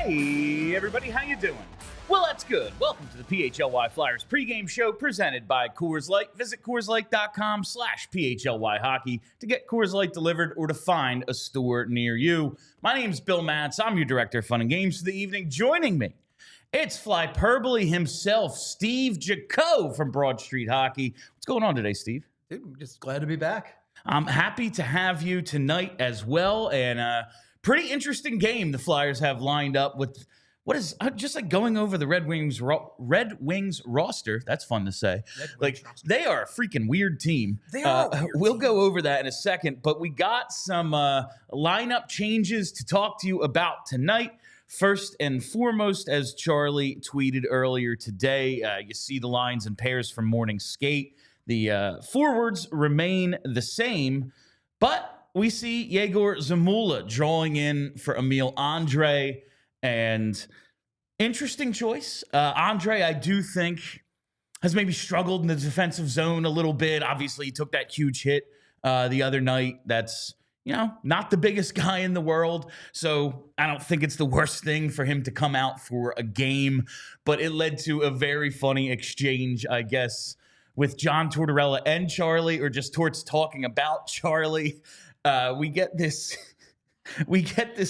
Hey, everybody, how you doing? Well, that's good. Welcome to the PHLY Flyers Pregame Show presented by Coors Light. Visit CoorsLight.com/PHLY Hockey to get Coors Light delivered or to find a store near you. My name's Bill Matz. I'm your Director of Fun and Games for the evening. Joining me, it's Flyperbole himself, Steve Jaco from Broad Street Hockey. What's going on today, Steve? Dude, I'm just glad to be back. I'm happy to have you tonight as well, and pretty interesting game the Flyers have lined up with what is just like going over the Red Wings roster. That's fun to say. Like they are a freaking weird team. They are. We'll go over that in a second, but we got some lineup changes to talk to you about tonight. First and foremost, as Charlie tweeted earlier today, you see the lines and pairs from morning skate. The forwards remain the same, but we see Yegor Zamula drawing in for Emil Andrae, and interesting choice. Andrae, I do think, has maybe struggled in the defensive zone a little bit. Obviously, he took that huge hit the other night. That's, not the biggest guy in the world, so I don't think it's the worst thing for him to come out for a game, but it led to a very funny exchange, I guess, with John Tortorella and Charlie, or just Torts talking about Charlie. We get this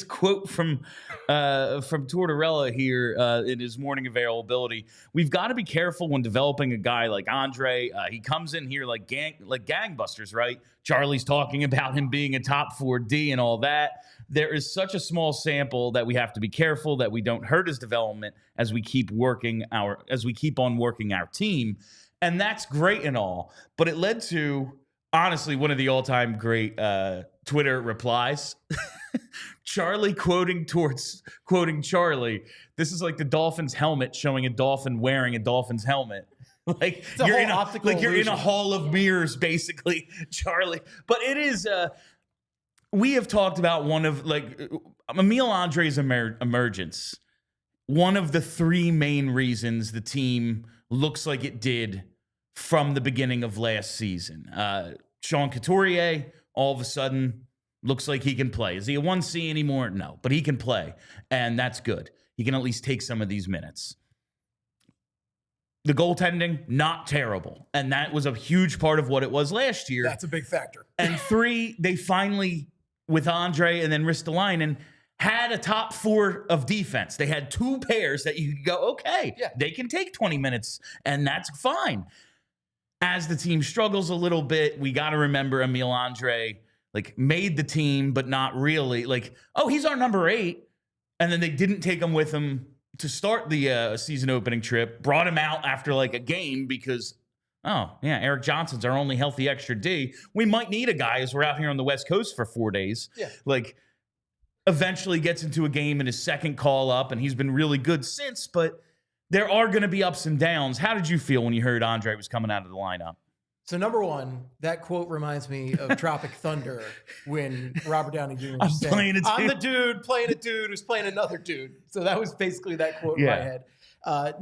quote from Tortorella here in his morning availability. We've got to be careful when developing a guy like Andrae. He comes in here like gangbusters, right? Charlie's talking about him being a top 4D and all that. There is such a small sample that we have to be careful that we don't hurt his development as we keep on working our team, and that's great and all. But it led to, honestly, one of the all-time great Twitter replies. Charlie quoting Charlie. This is like the Dolphins helmet showing a dolphin wearing a Dolphins helmet. Like you're in a hall of mirrors, basically, Charlie. But it is. We have talked about one of Emil Andrae's emergence. One of the three main reasons the team looks like it did from the beginning of last season. Sean Couturier, all of a sudden, looks like he can play. Is he a 1C anymore? No, but he can play, and that's good. He can at least take some of these minutes. The goaltending, not terrible, and that was a huge part of what it was last year. That's a big factor. And three, they finally, with Andrae and then Ristolainen, had a top four of defense. They had two pairs that you could go, okay, they can take 20 minutes, and that's fine. As the team struggles a little bit, we got to remember Emil Andrae made the team, but not really. He's our number 8, and then they didn't take him with them to start the season opening trip. Brought him out after a game because, Eric Johnson's our only healthy extra D. We might need a guy as we're out here on the West Coast for 4 days. Yeah. Eventually gets into a game in his second call up, and he's been really good since, but there are going to be ups and downs. How did you feel when you heard Andrae was coming out of the lineup? So number one, that quote reminds me of Tropic Thunder when Robert Downey Jr. said, I'm the dude playing a dude who's playing another dude. So that was basically that quote in my head.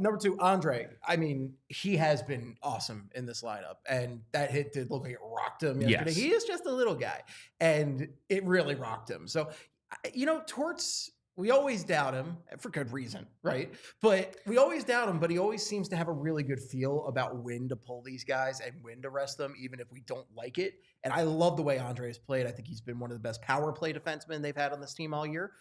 Number two, Andrae. I mean, he has been awesome in this lineup, and that hit did look like it rocked him yesterday. Yes. He is just a little guy, and it really rocked him. So, Torts, we always doubt him for good reason, right? But we always doubt him, but he always seems to have a really good feel about when to pull these guys and when to rest them, even if we don't like it. And I love the way Andrae has played. I think he's been one of the best power play defensemen they've had on this team all year.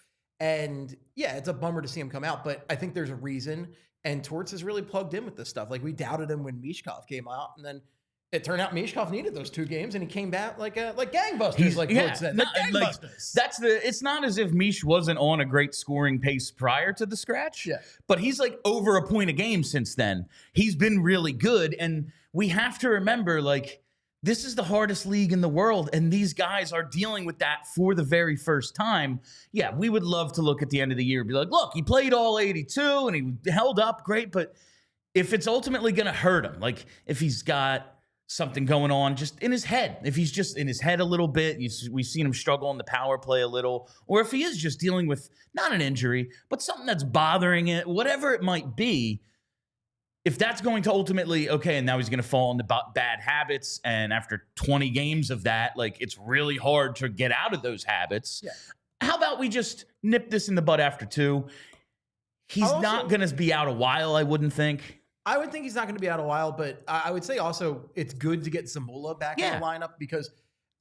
And yeah, it's a bummer to see him come out, but I think there's a reason. And Torts has really plugged in with this stuff. We doubted him when Michkov came out, and then it turned out Michkov needed those 2 games, and he came back like gangbusters, Torts said. Gangbusters. It's not as if Mish wasn't on a great scoring pace prior to the scratch, but he's over a point a game since then. He's been really good, and we have to remember, this is the hardest league in the world, and these guys are dealing with that for the very first time. Yeah, we would love to look at the end of the year and be like, look, he played all 82 and he held up great, but if it's ultimately going to hurt him, like if he's got something going on just in his head, if he's just in his head a little bit, we've seen him struggle on the power play a little, or if he is just dealing with not an injury, but something that's bothering it, whatever it might be, if that's going to ultimately, okay, and now he's going to fall into bad habits, and after 20 games of that, like it's really hard to get out of those habits. Yeah. How about we just nip this in the bud after 2? He's not going to be out a while, I wouldn't think. I would think he's not going to be out a while, but I would say also it's good to get Zamula back in the lineup because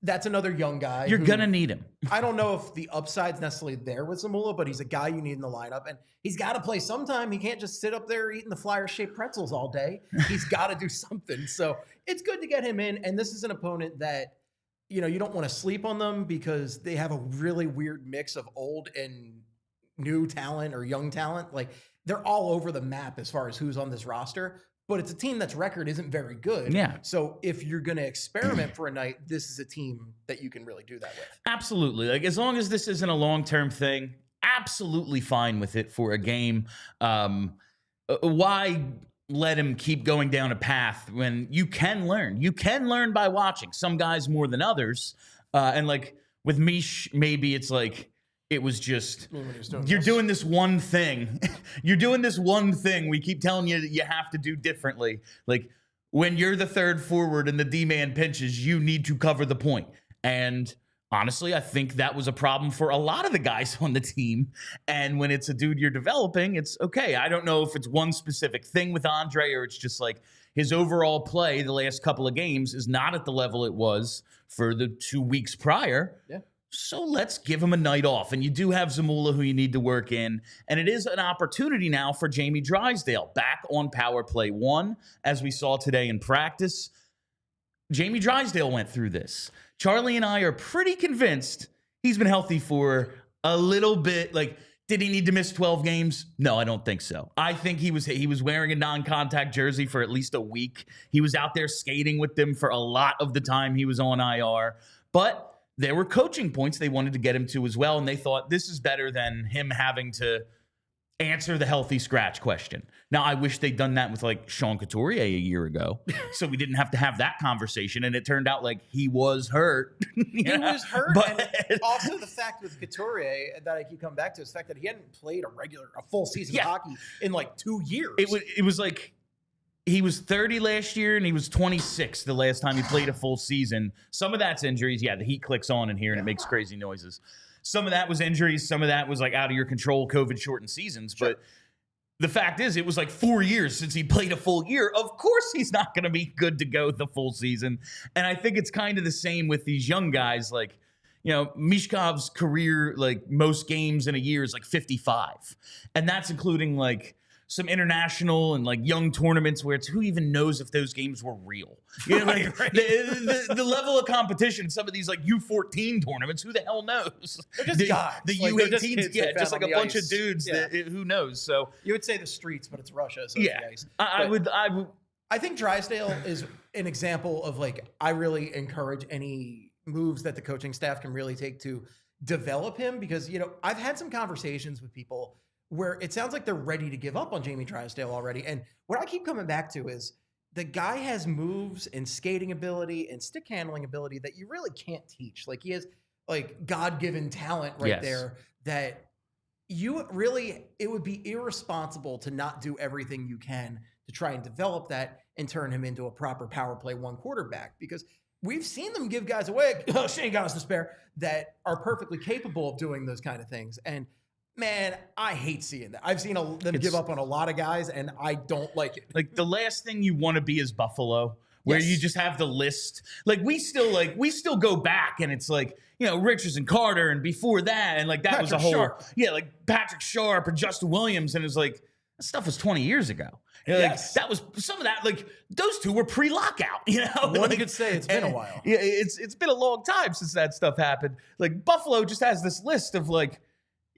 that's another young guy. You're going to need him. I don't know if the upside's necessarily there with Zamula, but he's a guy you need in the lineup, and he's got to play sometime. He can't just sit up there eating the Flyer-shaped pretzels all day. He's got to do something. So it's good to get him in, and this is an opponent that, you know, you don't want to sleep on them because they have a really weird mix of old and new talent or young talent. Like, they're all over the map as far as who's on this roster. But it's a team that's record isn't very good. Yeah. So if you're going to experiment for a night, this is a team that you can really do that with. Absolutely. Like, as long as this isn't a long-term thing, absolutely fine with it for a game. Why let him keep going down a path when you can learn? You can learn by watching. Some guys more than others. And like with Mish, maybe it's like, it was just, you're doing this one thing. You're doing this one thing we keep telling you that you have to do differently. Like, when you're the third forward and the D-man pinches, you need to cover the point. And honestly, I think that was a problem for a lot of the guys on the team. And when it's a dude you're developing, it's okay. I don't know if it's one specific thing with Andrae or it's just like his overall play the last couple of games is not at the level it was for the 2 weeks prior. Yeah. So let's give him a night off. And you do have Zamula who you need to work in. And it is an opportunity now for Jamie Drysdale back on power play 1, as we saw today in practice. Jamie Drysdale went through this. Charlie and I are pretty convinced he's been healthy for a little bit. Like, did he need to miss 12 games? No, I don't think so. I think he was wearing a non-contact jersey for at least a week. He was out there skating with them for a lot of the time he was on IR. But there were coaching points they wanted to get him to as well, and they thought this is better than him having to answer the healthy scratch question. Now, I wish they'd done that with, like, Sean Couturier a year ago, so we didn't have to have that conversation, and it turned out like he was hurt. Was hurt, but and also the fact with Couturier that I keep coming back to is the fact that he hadn't played a full season of hockey in, like, 2 years. It was like he was 30 last year, and he was 26 the last time he played a full season. Some of that's injuries. Yeah, the heat clicks on in here, and it makes crazy noises. Some of that was injuries. Some of that was, like, out of your control, COVID-shortened seasons. Sure. But the fact is, it was, like, 4 years since he played a full year. Of course he's not going to be good to go the full season. And I think it's kind of the same with these young guys. Like, you know, Michkov's career, like, most games in a year is, like, 55. And that's including, like, some international and like young tournaments where it's who even knows if those games were real. You know, like, right. the level of competition, some of these like U14 tournaments, who the hell knows? They're just guys. The like U18s, just like a bunch of dudes that who knows. So you would say the streets, but it's Russia. So yeah, it's the ice. I think Drysdale is an example of like, I really encourage any moves that the coaching staff can really take to develop him because, you know, I've had some conversations with people where it sounds like they're ready to give up on Jamie Drysdale already. And what I keep coming back to is the guy has moves and skating ability and stick handling ability that you really can't teach. Like he has like God-given talent there that you really, it would be irresponsible to not do everything you can to try and develop that and turn him into a proper power play 1 quarterback because we've seen them give guys away, Shane Goss to spare, that are perfectly capable of doing those kind of things. And man, I hate seeing that. I've seen them give up on a lot of guys, and I don't like it. Like the last thing you want to be is Buffalo, where you just have the list. Like we still go back, and it's like, you know, Richards and Carter, and before that, and like that was a whole like Patrick Sharp and Justin Williams, and it was like that stuff was 20 years ago. You know, like, that was some of that. Like those two were pre-lockout. You know, one could say it's been a while. Yeah, it's been a long time since that stuff happened. Like Buffalo just has this list of like.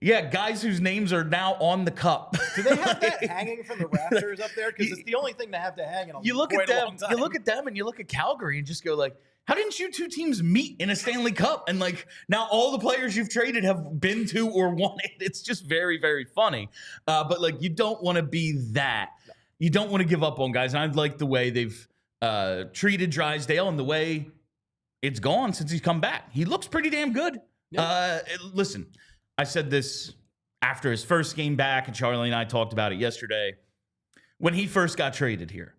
Yeah, guys whose names are now on the cup. Do they have that hanging from the rafters up there? Because it's the only thing to have to hang in a You look at them, and you look at Calgary, and just go like, how didn't you two teams meet in a Stanley Cup? And like now all the players you've traded have been to or won it. It's just very, very funny. But like you don't want to be that. You don't want to give up on guys. And I like the way they've treated Drysdale and the way it's gone since he's come back. He looks pretty damn good. Yep. Listen, I said this after his first game back, and Charlie and I talked about it yesterday. When he first got traded here,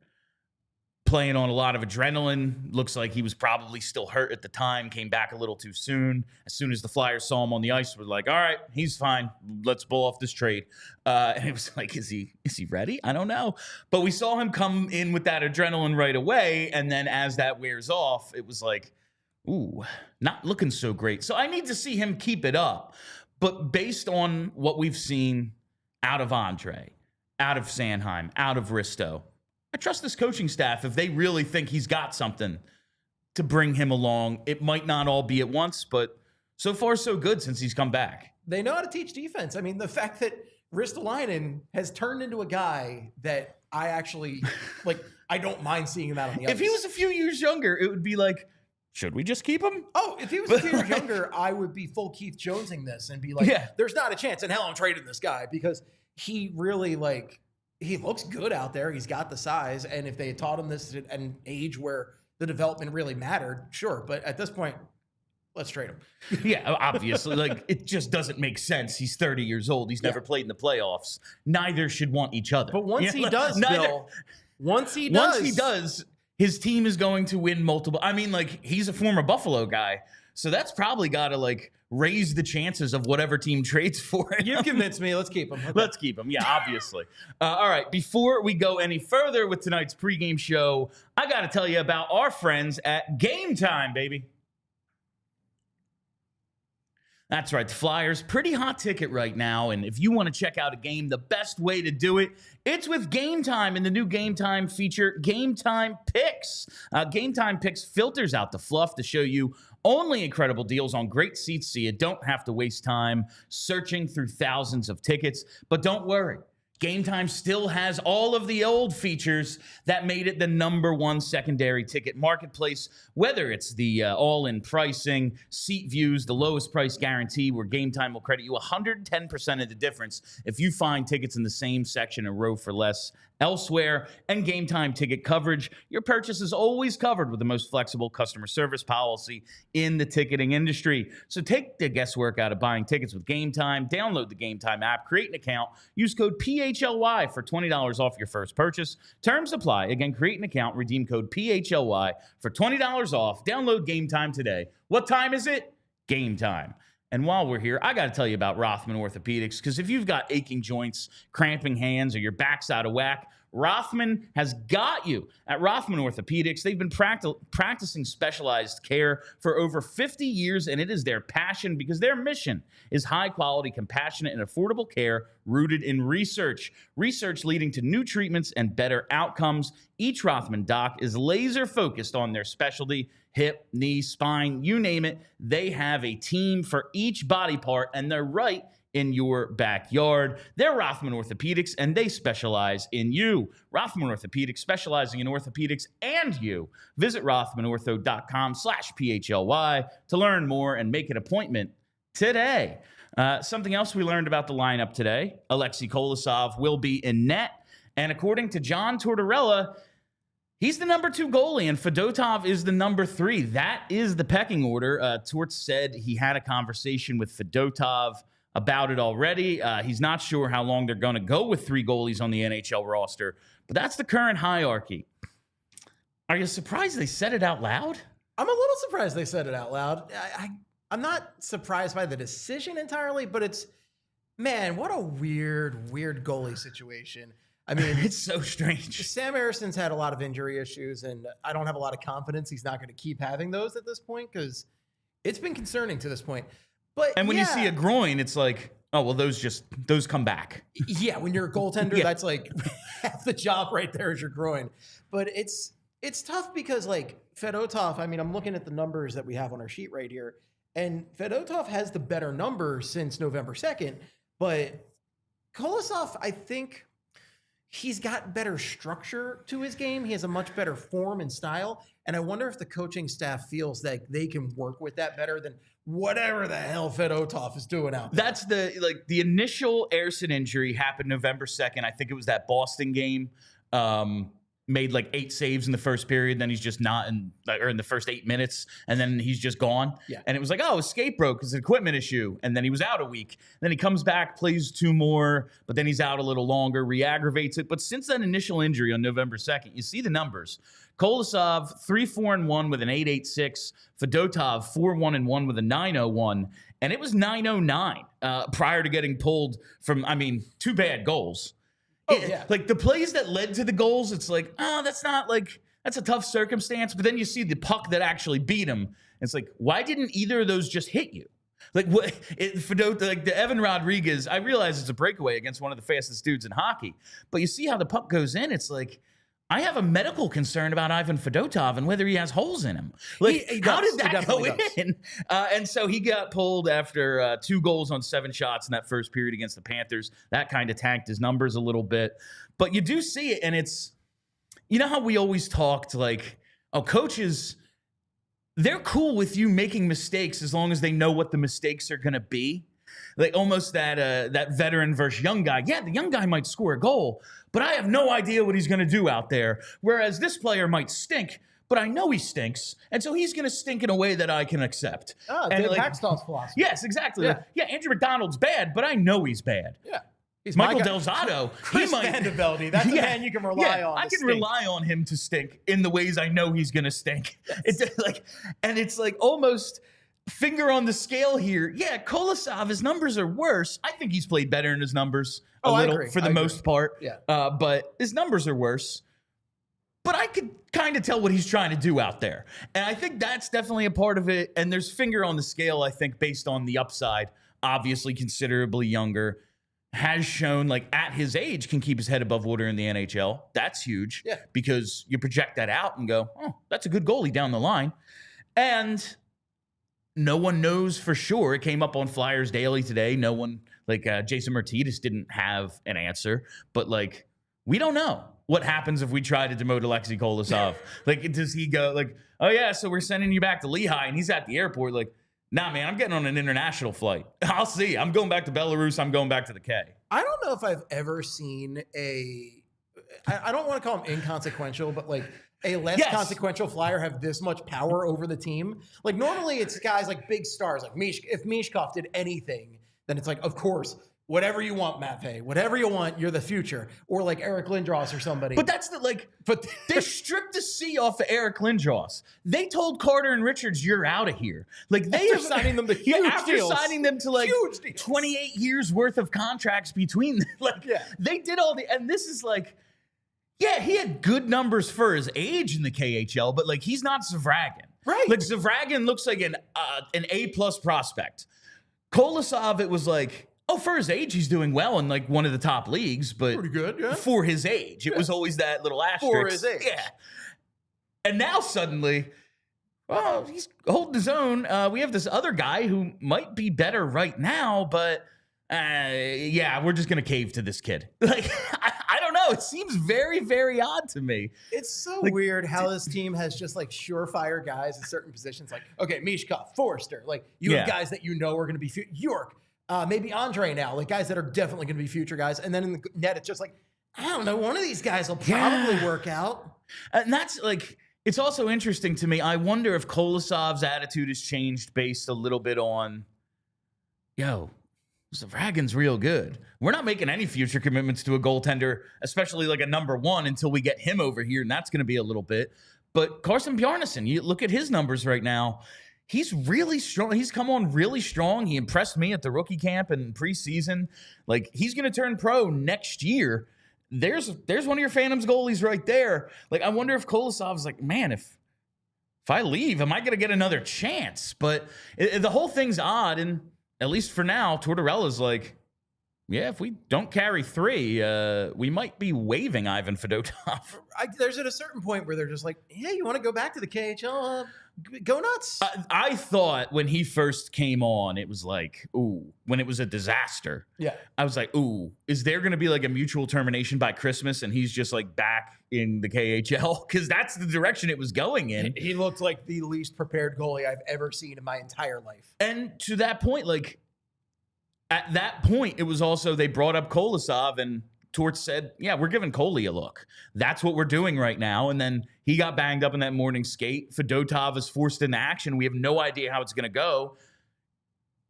playing on a lot of adrenaline, looks like he was probably still hurt at the time, came back a little too soon. As soon as the Flyers saw him on the ice, we're like, all right, he's fine. Let's pull off this trade. And it was like, is he ready? I don't know. But we saw him come in with that adrenaline right away, and then as that wears off, it was like, ooh, not looking so great. So I need to see him keep it up. But based on what we've seen out of Andrae, out of Sanheim, out of Risto, I trust this coaching staff. If they really think he's got something to bring him along, it might not all be at once, but so far so good since he's come back. They know how to teach defense. I mean, the fact that Ristolainen has turned into a guy that I actually, like, I don't mind seeing him out on the ice. If he was a few years younger, it would be like, should we just keep him? Oh, if he was a few years younger, I would be full Keith Jonesing this and be like, there's not a chance in hell I'm trading this guy, because he really, like, he looks good out there. He's got the size. And if they had taught him this at an age where the development really mattered, sure. But at this point, let's trade him. Yeah, obviously. Like, it just doesn't make sense. He's 30 years old. He's never played in the playoffs. Neither should want each other. But once he does, Bill, once he does, his team is going to win multiple. I mean, like, he's a former Buffalo guy. So that's probably got to, like, raise the chances of whatever team trades for him. You've convinced me. Let's keep him. Okay. Let's keep him. Yeah, obviously. All right. Before we go any further with tonight's pregame show, I got to tell you about our friends at Game Time, baby. That's right. The Flyers, pretty hot ticket right now. And if you want to check out a game, the best way to do it, it's with Game Time and the new Game Time feature, Game Time Picks. Game Time Picks filters out the fluff to show you only incredible deals on great seats so you don't have to waste time searching through thousands of tickets. But don't worry. Game Time still has all of the old features that made it the #1 secondary ticket marketplace, whether it's the all-in pricing, seat views, the lowest price guarantee, where Game Time will credit you 110% of the difference if you find tickets in the same section and row for less elsewhere, and Game Time ticket coverage. Your purchase is always covered with the most flexible customer service policy in the ticketing industry. So take the guesswork out of buying tickets with Game Time. Download the Game Time app, create an account, use code PHLY for $20 off your first purchase. Terms apply. Again, create an account, redeem code PHLY for $20 off. Download Game Time today. What time is it? Game Time. And while we're here, I got to tell you about Rothman Orthopedics, because if you've got aching joints, cramping hands, or your back's out of whack, Rothman has got you. At Rothman Orthopedics, they've been practicing specialized care for over 50 years, and it is their passion because their mission is high-quality, compassionate, and affordable care rooted in research. Research leading to new treatments and better outcomes. Each Rothman doc is laser-focused on their specialty: hip, knee, spine, you name it. They have a team for each body part, and they're right in your backyard. They're Rothman Orthopedics, and they specialize in you. Rothman Orthopedics, specializing in orthopedics and you. Visit rothmanortho.com/PHLY to learn more and make an appointment today. Something else we learned about the lineup today: Aleksei Kolosov will be in net, and according to John Tortorella, he's the #2 goalie, and Fedotov is the #3. That is the pecking order. Torts said he had a conversation with Fedotov about it already. He's not sure how long they're going to go with 3 goalies on the NHL roster, but that's the current hierarchy. Are you surprised they said it out loud? I'm a little surprised they said it out loud. I'm not surprised by the decision entirely, but it's, man, what a weird goalie situation. I mean, it's so strange. Sam Harrison's had a lot of injury issues, and I don't have a lot of confidence he's not going to keep having those at this point, because it's been concerning to this point. And when you see a groin, it's like, oh, well, those come back. Yeah, when you're a goaltender, that's like half the job right there is your groin. But it's tough because, like, Fedotov, I mean, I'm looking at the numbers that we have on our sheet right here, and Fedotov has the better number since November 2nd, but Kolosov, I think he's got better structure to his game. He has a much better form and style. And I wonder if the coaching staff feels that they can work with that better than whatever the hell Fedotov is doing out there. That's the initial Ersson injury happened November 2nd. I think it was that Boston game. Made like 8 saves in the first period. Then he's just not in the first 8 minutes. And then he's just gone. Yeah. And it was like, oh, his skate broke. It's an equipment issue. And then he was out a week. Then he comes back, plays 2 more, but then he's out a little longer, re-aggravates it. But since that initial injury on November 2nd, you see the numbers. Kolosov, 3-4-1 with an 8.86. Fedotov, 4-1-1 with a 9.01. And it was 9.09 prior to getting pulled from, 2 bad goals. Oh, yeah. Like the plays that led to the goals, it's like, oh, that's a tough circumstance. But then you see the puck that actually beat him. It's like, why didn't either of those just hit you? Like what? The Evan Rodriguez, I realize it's a breakaway against one of the fastest dudes in hockey. But you see how the puck goes in. It's like, I have a medical concern about Ivan Fedotov and whether he has holes in him. Like, how did that go in? And so he got pulled after 2 goals on 7 shots in that first period against the Panthers. That kind of tanked his numbers a little bit. But you do see it, and it's, you know how we always talked like, oh, coaches, they're cool with you making mistakes as long as they know what the mistakes are going to be. Like almost that veteran versus young guy. Yeah, the young guy might score a goal, but I have no idea what he's going to do out there. Whereas this player might stink, but I know he stinks, and so he's going to stink in a way that I can accept. Oh, Dave Hackstall's philosophy. Yes, exactly. Yeah, Andrew McDonald's bad, but I know he's bad. Yeah. He's Michael Delzato. Chris Vandevelde. That's a man you can rely on. I can rely on him to stink in the ways I know he's going to stink. Yes. It's like almost finger on the scale here. Yeah, Kolosov, his numbers are worse. I think he's played better in his numbers a little for the most part. Yeah. But his numbers are worse. But I could kind of tell what he's trying to do out there. And I think that's definitely a part of it. And there's finger on the scale, I think, based on the upside. Obviously considerably younger. Has shown, like, at his age, can keep his head above water in the NHL. That's huge. Yeah. Because you project that out and go, oh, that's a good goalie down the line. And no one knows for sure. It came up on Flyers Daily today. No one, Jason Martinez didn't have an answer. But, we don't know what happens if we try to demote Aleksei Kolosov. Does he go, oh, yeah, so we're sending you back to Lehigh, and he's at the airport, nah, man, I'm getting on an international flight. I'll see. I'm going back to Belarus. I'm going back to the K. I don't know if I've ever seen I don't want to call him inconsequential, but a less consequential Flyer have this much power over the team. Normally it's guys like big stars, like if Michkov did anything, then it's of course, whatever you want, Matvei, whatever you want, you're the future. Or Eric Lindros or somebody. But that's but they stripped the C off of Eric Lindros. They told Carter and Richards, you're out of here. After signing them to huge deals. Signing them to huge deals. 28 years worth of contracts between them. They did all and this is yeah, he had good numbers for his age in the KHL, but he's not Zavragin. Right. Zavragin looks like an A+ prospect. Kolosov, it was oh, for his age, he's doing well in one of the top leagues, but pretty good, yeah. For his age, it was always that little asterisk. For his age. Yeah. And now suddenly, well, he's holding his own. We have this other guy who might be better right now, but yeah, we're just going to cave to this kid. I don't know. It seems very, very odd to me. It's so weird how this team has just surefire guys in certain positions. Okay, Michkov, Forrester. You have guys that you know are going to be York. Maybe Andrae now, guys that are definitely going to be future guys. And then in the net, it's just I don't know, one of these guys will probably work out. And that's it's also interesting to me. I wonder if Kolosov's attitude has changed based a little bit on, Zavragin's real good. We're not making any future commitments to a goaltender, especially a number 1 until we get him over here. And that's going to be a little bit. But Carson Bjarnason, you look at his numbers right now. He's really strong. He's come on really strong. He impressed me at the rookie camp and preseason. He's going to turn pro next year. There's one of your Phantoms goalies right there. I wonder if Kolosov's man, if I leave, am I going to get another chance? But the whole thing's odd. And at least for now, Tortorella's yeah, if we don't carry 3, we might be waiving Ivan Fedotov. There's at a certain point where they're just yeah, you want to go back to the KHL? Go nuts. I thought when he first came on, it was like, ooh, when it was a disaster. Yeah. I was like, ooh, is there going to be like a mutual termination by Christmas and he's just like back in the KHL? Because that's the direction it was going in. He looked like the least prepared goalie I've ever seen in my entire life. And to that point, like at that point, it was also they brought up Kolosov and Torts said, yeah, we're giving Coley a look. That's what we're doing right now. And then he got banged up in that morning skate. Fedotov is forced into action. We have no idea how it's going to go.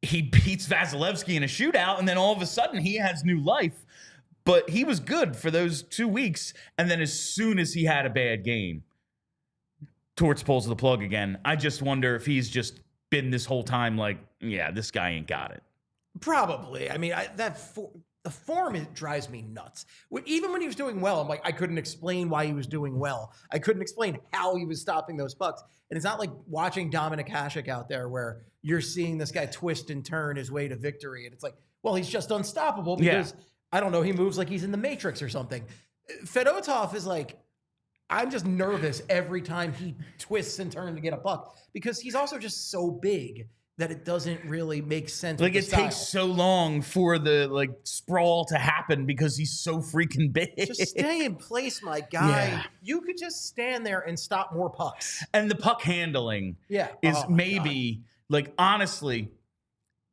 He beats Vasilevsky in a shootout, and then all of a sudden he has new life. But he was good for those 2 weeks. And then as soon as he had a bad game, Torts pulls the plug again. I just wonder if he's just been this whole time like, yeah, this guy ain't got it. Probably. I mean, the form, it drives me nuts. Even when he was doing well, I'm like, I couldn't explain why he was doing well. I couldn't explain how he was stopping those pucks. And it's not like watching Dominik Hasek out there where you're seeing this guy twist and turn his way to victory. And it's like, well, he's just unstoppable because, I don't know, he moves like he's in the Matrix or something. Fedotov is like, I'm just nervous every time he twists and turns to get a puck because he's also just so big that it doesn't really make sense. Like it takes so long for the like sprawl to happen because he's so freaking big. Just stay in place, my guy. Yeah. You could just stand there and stop more pucks. And the puck handling is maybe like, honestly,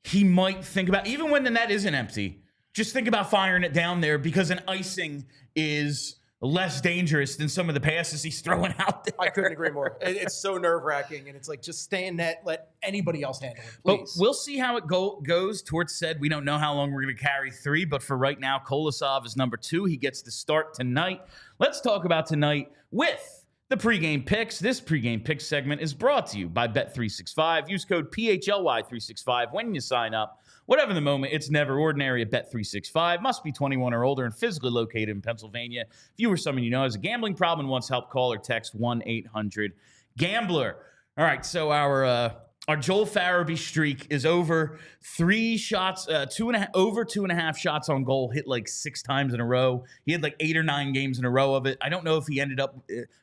he might think about, even when the net isn't empty, just think about firing it down there because an icing is less dangerous than some of the passes he's throwing out there. I couldn't agree more. It's so nerve-wracking, and it's like, just stay in net, let anybody else handle it, please. But we'll see how it goes. Torts said we don't know how long we're going to carry 3, but for right now, Kolosov is number 2. He gets the start tonight. Let's talk about tonight with the pregame picks. This pregame picks segment is brought to you by Bet365. Use code PHLY365 when you sign up. Whatever the moment, it's never ordinary at Bet365. Must be 21 or older and physically located in Pennsylvania. If you or someone you know has a gambling problem and wants help, call or text 1-800-GAMBLER. All right, so our Joel Farabee streak is over. 3 shots, over 2.5 shots on goal, hit like 6 times in a row. He had like 8 or 9 games in a row of it. I don't know if he ended up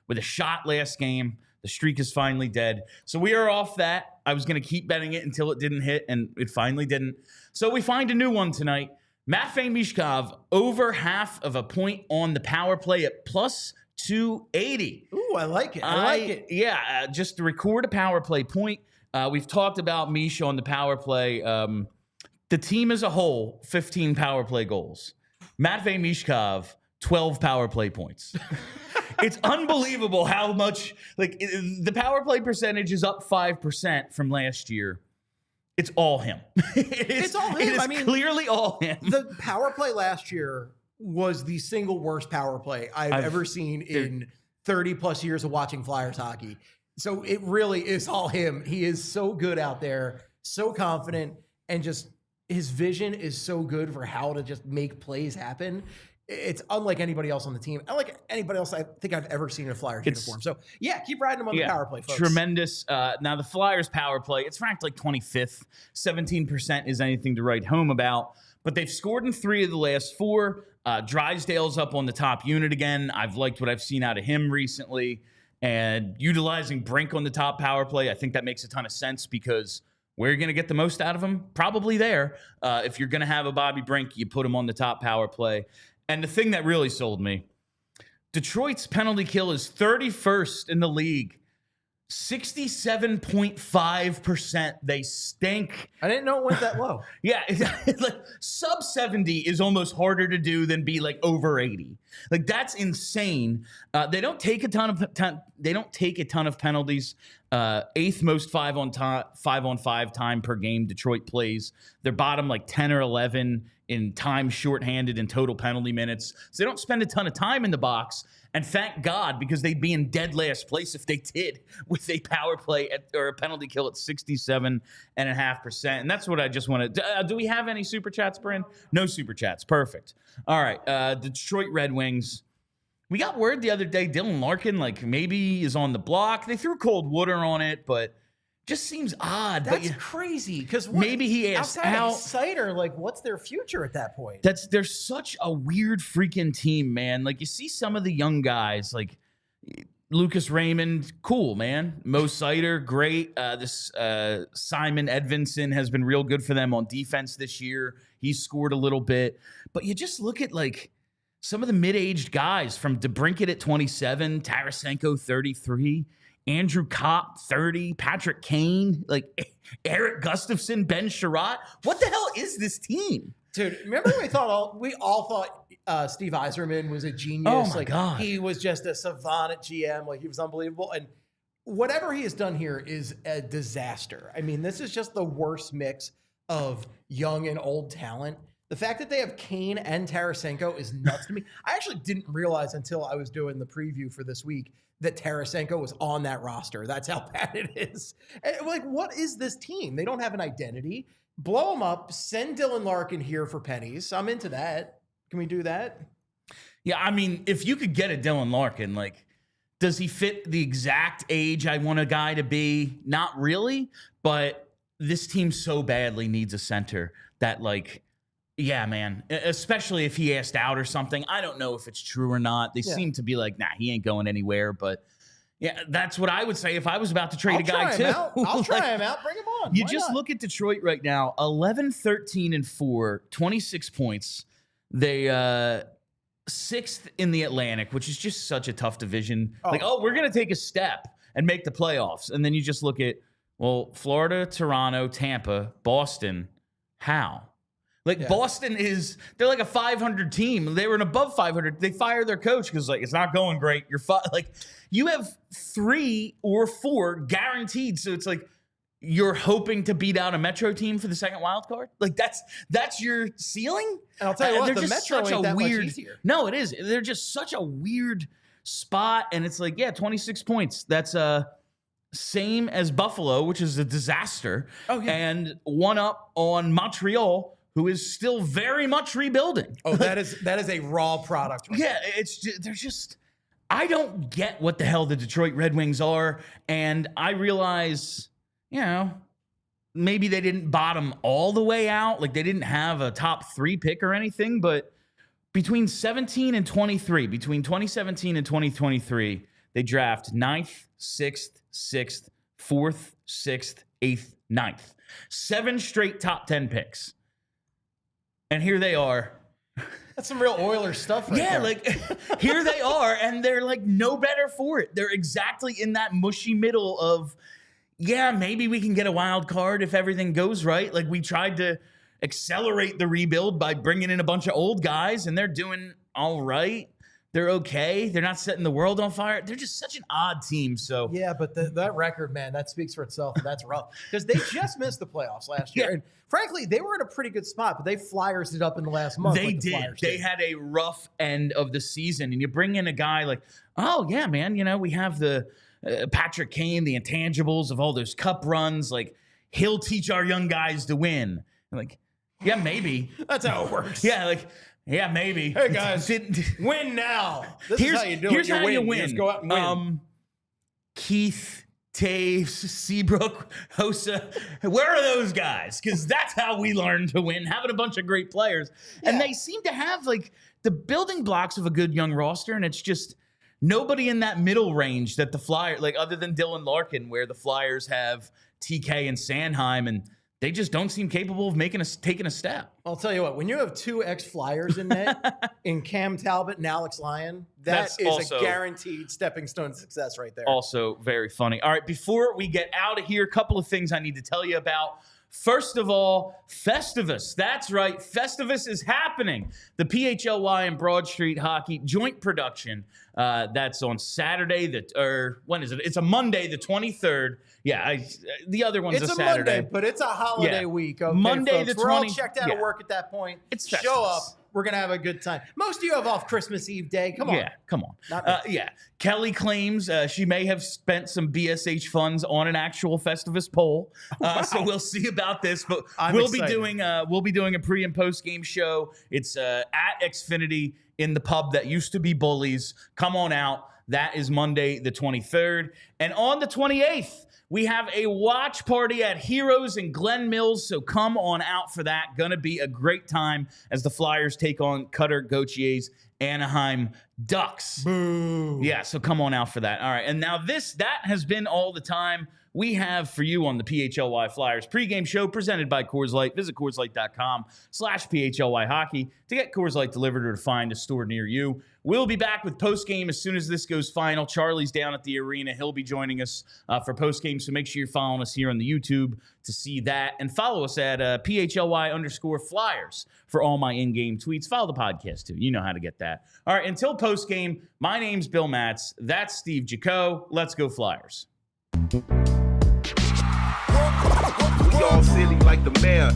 with a shot last game. The streak is finally dead. So we are off that. I was going to keep betting it until it didn't hit, and it finally didn't. So we find a new one tonight. Matvei Michkov, over half of a point on the power play at plus 280. Ooh, I like it. I like it. Yeah, just to record a power play point. We've talked about Mish on the power play. The team as a whole, 15 power play goals. Matvei Michkov, 12 power play points. It's unbelievable how much, like, the power play percentage is up 5% from last year. It's all him. It's all him. It is clearly all him. The power play last year was the single worst power play I've ever seen in 30 plus years of watching Flyers hockey. So it really is all him. He is so good out there, so confident, and just his vision is so good for how to just make plays happen. It's unlike anybody else on the team. Unlike anybody else I think I've ever seen in a Flyers uniform. So, yeah, keep riding him on the power play, folks. Tremendous. Now, the Flyers power play, it's ranked like 25th. 17% is anything to write home about. But they've scored in 3 of the last 4. Drysdale's up on the top unit again. I've liked what I've seen out of him recently. And utilizing Brink on the top power play, I think that makes a ton of sense because where you're going to get the most out of him? Probably there. If you're going to have a Bobby Brink, you put him on the top power play. And the thing that really sold me, Detroit's penalty kill is 31st in the league. 67.5%. They stink. I didn't know it went that low. Yeah, it's like sub 70 is almost harder to do than be like over 80. Like that's insane. They don't take a ton of penalties. 8th most 5-on-5 time per game Detroit plays. They're bottom like 10 or 11 in time shorthanded in total penalty minutes. So they don't spend a ton of time in the box. And thank God, because they'd be in dead last place if they did with a power play or a penalty kill at 67.5%. And that's what I just wanted. Do we have any super chats, Bryn? No super chats. Perfect. All right. Detroit Red Wings. We got word the other day, Dylan Larkin, like maybe is on the block. They threw cold water on it, but just seems odd. That's crazy. Because maybe he asked how Sider, like, what's their future at that point? They're such a weird freaking team, man. Like you see some of the young guys, like Lucas Raymond, cool, man. Mo Sider, great. This Simon Edvinson has been real good for them on defense this year. He's scored a little bit. But you just look at, like, some of the mid-aged guys from DeBrincat at 27, Tarasenko 33, Andrew Kopp 30, Patrick Kane, like Eric Gustafson, Ben Sherratt. What the hell is this team? Dude, remember we all thought Steve Yzerman was a genius. Oh my God. He was just a savant at GM. Like, he was unbelievable. And whatever he has done here is a disaster. I mean, this is just the worst mix of young and old talent. The fact that they have Kane and Tarasenko is nuts to me. I actually didn't realize until I was doing the preview for this week that Tarasenko was on that roster. That's how bad it is. And, like, what is this team? They don't have an identity. Blow them up. Send Dylan Larkin here for pennies. I'm into that. Can we do that? Yeah, I mean, if you could get a Dylan Larkin, like, does he fit the exact age I want a guy to be? Not really, but this team so badly needs a center that, like, yeah, man, especially if he asked out or something. I don't know if it's true or not. They seem to be like, nah, he ain't going anywhere. But yeah, that's what I would say if I was about to trade a guy too. I'll try him out. Bring him on. You just look at Detroit right now, 11-13-4, 26 points. They 6th in the Atlantic, which is just such a tough division. Like, we're going to take a step and make the playoffs. And then you just look at, well, Florida, Toronto, Tampa, Boston. How? Like, Boston they're like a 500 team. They were an above 500. They fired their coach because, like, it's not going great. Like, you have 3 or 4 guaranteed. So it's like you're hoping to beat out a Metro team for the second wild card. Like, that's your ceiling. And I'll tell you what, the Metro ain't that much easier. No, it is. They're just such a weird spot. And it's like, 26 points. That's same as Buffalo, which is a disaster. Oh, yeah. And one up on Montreal, who is still very much rebuilding. Oh, that is a raw product. Right? Yeah, they're just, I don't get what the hell the Detroit Red Wings are, and I realize, maybe they didn't bottom all the way out, like they didn't have a top 3 pick or anything, but between 17 and 23, between 2017 and 2023, they draft 9th, 6th, 4th, 6th, 8th, 9th. 7 straight top 10 picks. And here they are. That's some real Oilers stuff right there. Like, here they are, and they're, like, no better for it. They're exactly in that mushy middle of, maybe we can get a wild card if everything goes right. Like, we tried to accelerate the rebuild by bringing in a bunch of old guys, and they're doing all right. They're okay. They're not setting the world on fire. They're just such an odd team. So yeah, but that record, man, that speaks for itself. And that's rough because they just missed the playoffs last year. Yeah. And frankly, they were in a pretty good spot, but they Flyers it up in the last month. They did. They had a rough end of the season, and you bring in a guy like, oh yeah, man, we have the Patrick Kane, the intangibles of all those cup runs. Like, he'll teach our young guys to win. And like, yeah, maybe that's how it works. Yeah, like. Yeah, maybe. Hey, guys, win now. Here's how you do it. Here's how you win. Just go out and win. Keith, Taves, Seabrook, Hossa. Where are those guys? Because that's how we learn to win, having a bunch of great players. Yeah. And they seem to have, like, the building blocks of a good young roster, and it's just nobody in that middle range that the Flyers, like, other than Dylan Larkin, where the Flyers have TK and Sanheim, and they just don't seem capable of taking a step. I'll tell you what, when you have 2 ex-Flyers in net, in Cam Talbot and Alex Lyon, that's also a guaranteed stepping stone to success right there. Also very funny. All right, before we get out of here, a couple of things I need to tell you about. First of all, Festivus. That's right. Festivus is happening. The PHLY and Broad Street Hockey joint production. That's on Saturday. When is it? It's a Monday, the 23rd. Yeah, the other one's a Saturday. Monday, but it's a holiday week. Okay, Monday, folks. the 20th. We're all checked out of work at that point. It's Festivus. Show up. We're going to have a good time. Most of you have off Christmas Eve day. Come on. Yeah, come on. Kelly claims she may have spent some BSH funds on an actual Festivus poll. So we'll see about this. But we'll be doing a pre and post game show. It's at Xfinity in the pub that used to be Bullies. Come on out. That is Monday the 23rd. And on the 28th, We have a watch party at Heroes in Glen Mills, so come on out for that. Going to be a great time as the Flyers take on Cutter Gautier's Anaheim Ducks. Boo. Yeah, so come on out for that. All right, and now that has been all the time we have for you on the PHLY Flyers pregame show presented by Coors Light. Visit CoorsLight.com/PHLY Hockey to get Coors Light delivered or to find a store near you. We'll be back with postgame as soon as this goes final. Charlie's down at the arena. He'll be joining us for postgame, so make sure you're following us here on the YouTube to see that. And follow us at PHLY_Flyers for all my in-game tweets. Follow the podcast, too. You know how to get that. All right, until postgame, my name's Bill Matz. That's Steve Jaco. Let's go Flyers. We all silly like the mayor.